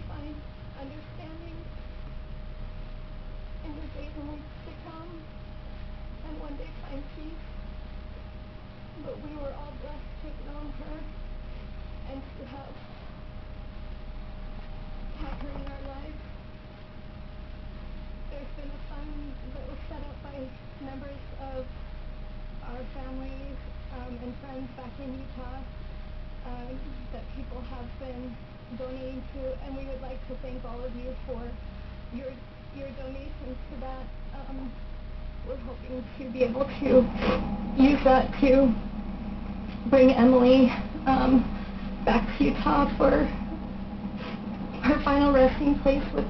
find understanding in the days and weeks to come, and one day find peace. But we were all blessed to have known her and to have her in our lives. There's been a fund that was set up by members of our families and friends back in Utah that people have been donating to, and we would like to thank all of you for your donations to that. We're hoping to be able to use that to bring Emily back to Utah for her final resting place with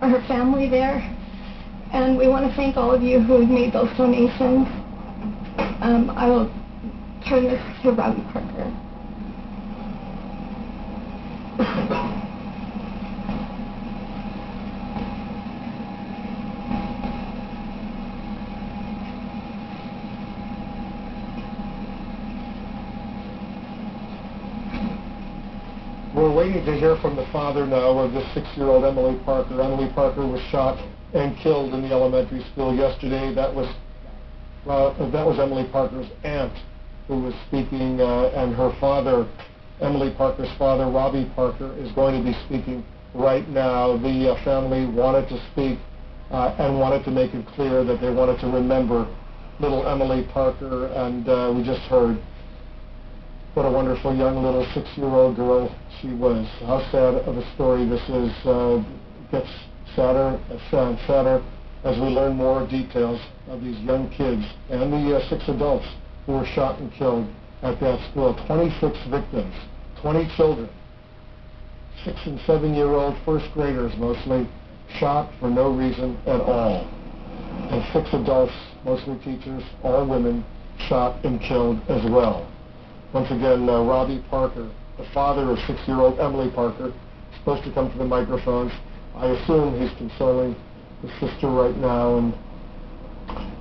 her family there. And we want to thank all of you who made those donations. I will turn this to Robbie Parker. We're waiting to hear from the father now of this 6-year-old Emily Parker. Emily Parker was shot and killed in the elementary school yesterday. That was Emily Parker's aunt who was speaking, and her father, Emily Parker's father, Robbie Parker, is going to be speaking right now. The family wanted to speak and wanted to make it clear that they wanted to remember little Emily Parker, and we just heard what a wonderful young little 6-year-old girl she was. How sad of a story this is. Gets sadder and sadder as we learn more details of these young kids and the 6 adults who were shot and killed at that school. 26 victims, 20 children, 6 and 7-year-old first graders mostly, shot for no reason at all. And 6 adults, mostly teachers, all women, shot and killed as well. Once again, Robbie Parker, the father of 6-year-old Emily Parker, is supposed to come to the microphones. I assume he's consoling his sister right now,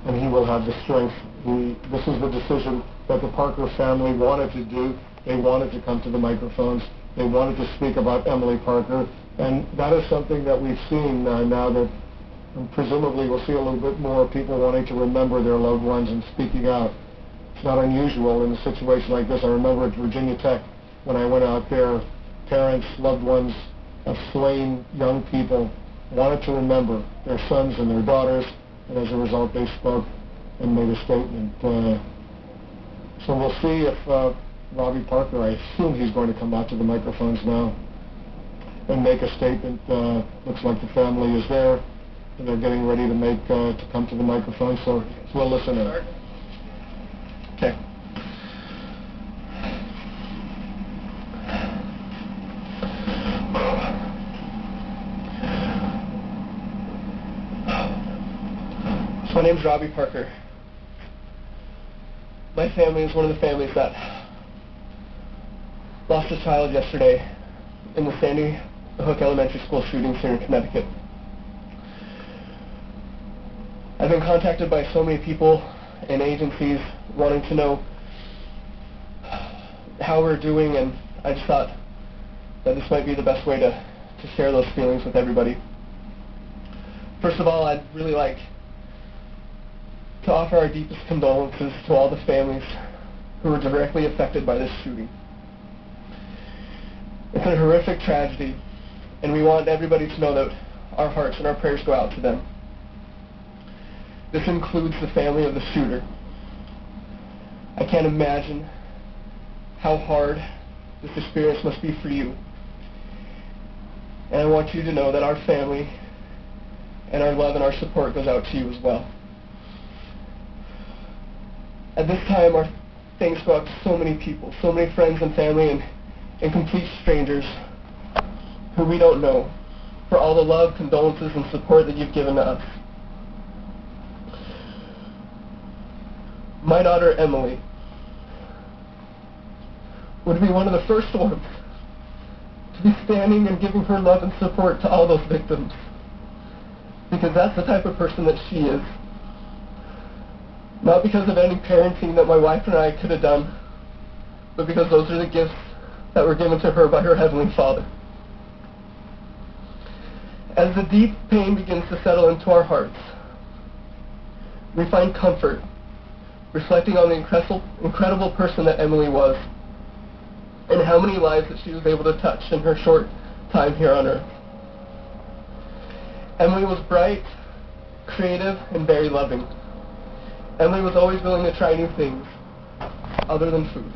and he will have the strength. This is the decision that the Parker family wanted to do. They wanted to come to the microphones. They wanted to speak about Emily Parker, and that is something that we've seen now that presumably we'll see a little bit more people wanting to remember their loved ones and speaking out. It's not unusual in a situation like this. I remember at Virginia Tech when I went out there, parents, loved ones of slain young people wanted to remember their sons and their daughters, and as a result they spoke and made a statement. So we'll see if Robbie Parker, I assume he's going to come out to the microphones now and make a statement. Looks like the family is there and they're getting ready to come to the microphone, so we'll listen in. Okay. My name's Robbie Parker. My family is one of the families that lost a child yesterday in the Sandyhook Elementary School shootings here in Connecticut. I've been contacted by so many people and agencies wanting to know how we're doing, and I just thought that this might be the best way to share those feelings with everybody. First of all, I'd really like to offer our deepest condolences to all the families who were directly affected by this shooting. It's a horrific tragedy, and we want everybody to know that our hearts and our prayers go out to them. This includes the family of the shooter. I can't imagine how hard this experience must be for you. And I want you to know that our family and our love and our support goes out to you as well. At this time, our thanks go out to so many people, so many friends and family and complete strangers who we don't know, for all the love, condolences, and support that you've given to us. My daughter, Emily, would be one of the first ones to be standing and giving her love and support to all those victims, because that's the type of person that she is. Not because of any parenting that my wife and I could have done, but because those are the gifts that were given to her by her Heavenly Father. As the deep pain begins to settle into our hearts, we find comfort reflecting on the incredible person that Emily was and how many lives that she was able to touch in her short time here on earth. Emily was bright, creative, and very loving. Emily was always willing to try new things other than food.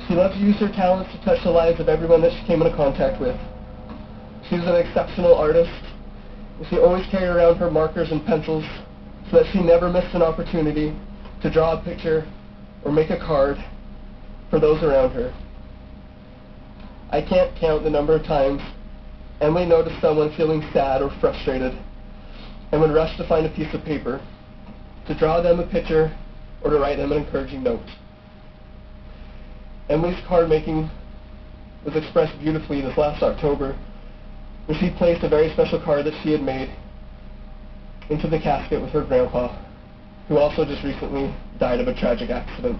She loved to use her talents to touch the lives of everyone that she came into contact with. She was an exceptional artist, and she always carried around her markers and pencils so that she never missed an opportunity to draw a picture or make a card for those around her. I can't count the number of times Emily noticed someone feeling sad or frustrated and would rush to find a piece of paper to draw them a picture or to write them an encouraging note. Emily's card making was expressed beautifully this last October when she placed a very special card that she had made into the casket with her grandpa, who also just recently died of a tragic accident.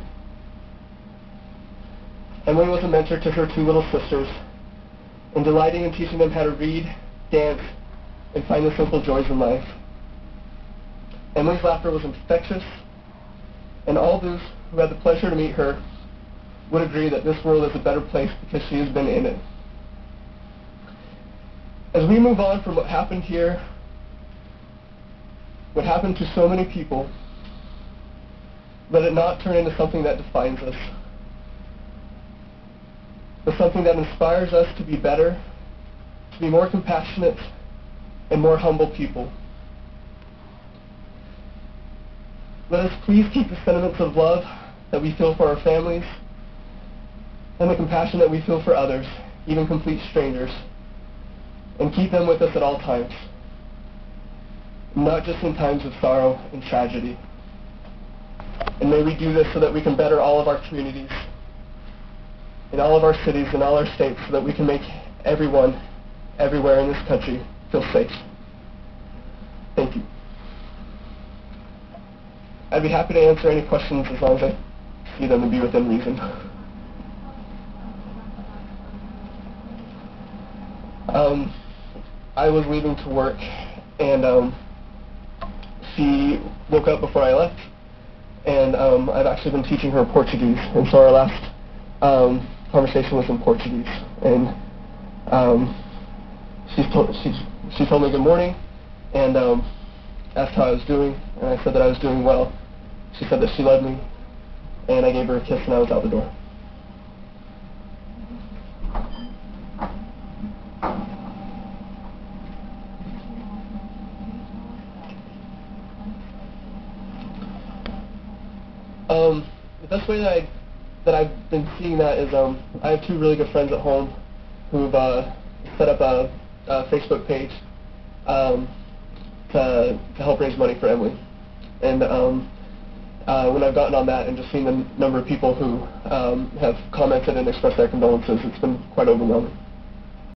Emily was a mentor to her two little sisters, and delighting in teaching them how to read, dance, and find the simple joys in life. Emily's laughter was infectious, and all those who had the pleasure to meet her would agree that this world is a better place because she has been in it. As we move on from what happened here, what happened to so many people, let it not turn into something that defines us, but something that inspires us to be better, to be more compassionate, and more humble people. Let us please keep the sentiments of love that we feel for our families and the compassion that we feel for others, even complete strangers, and keep them with us at all times, not just in times of sorrow and tragedy. And may we do this so that we can better all of our communities, in all of our cities, in all our states, so that we can make everyone, everywhere in this country, feel safe. Thank you. I'd be happy to answer any questions as long as I see them to be within reason. I was leaving to work, and she woke up before I left, and I've actually been teaching her Portuguese, and so our last conversation was in Portuguese, and she told me good morning, and asked how I was doing, and I said that I was doing well. She said that she loved me, and I gave her a kiss, and I was out the door. The best way that I've been seeing that is I have two really good friends at home who've set up a Facebook page to help raise money for Emily. And when I've gotten on that and just seen the number of people who have commented and expressed their condolences, it's been quite overwhelming.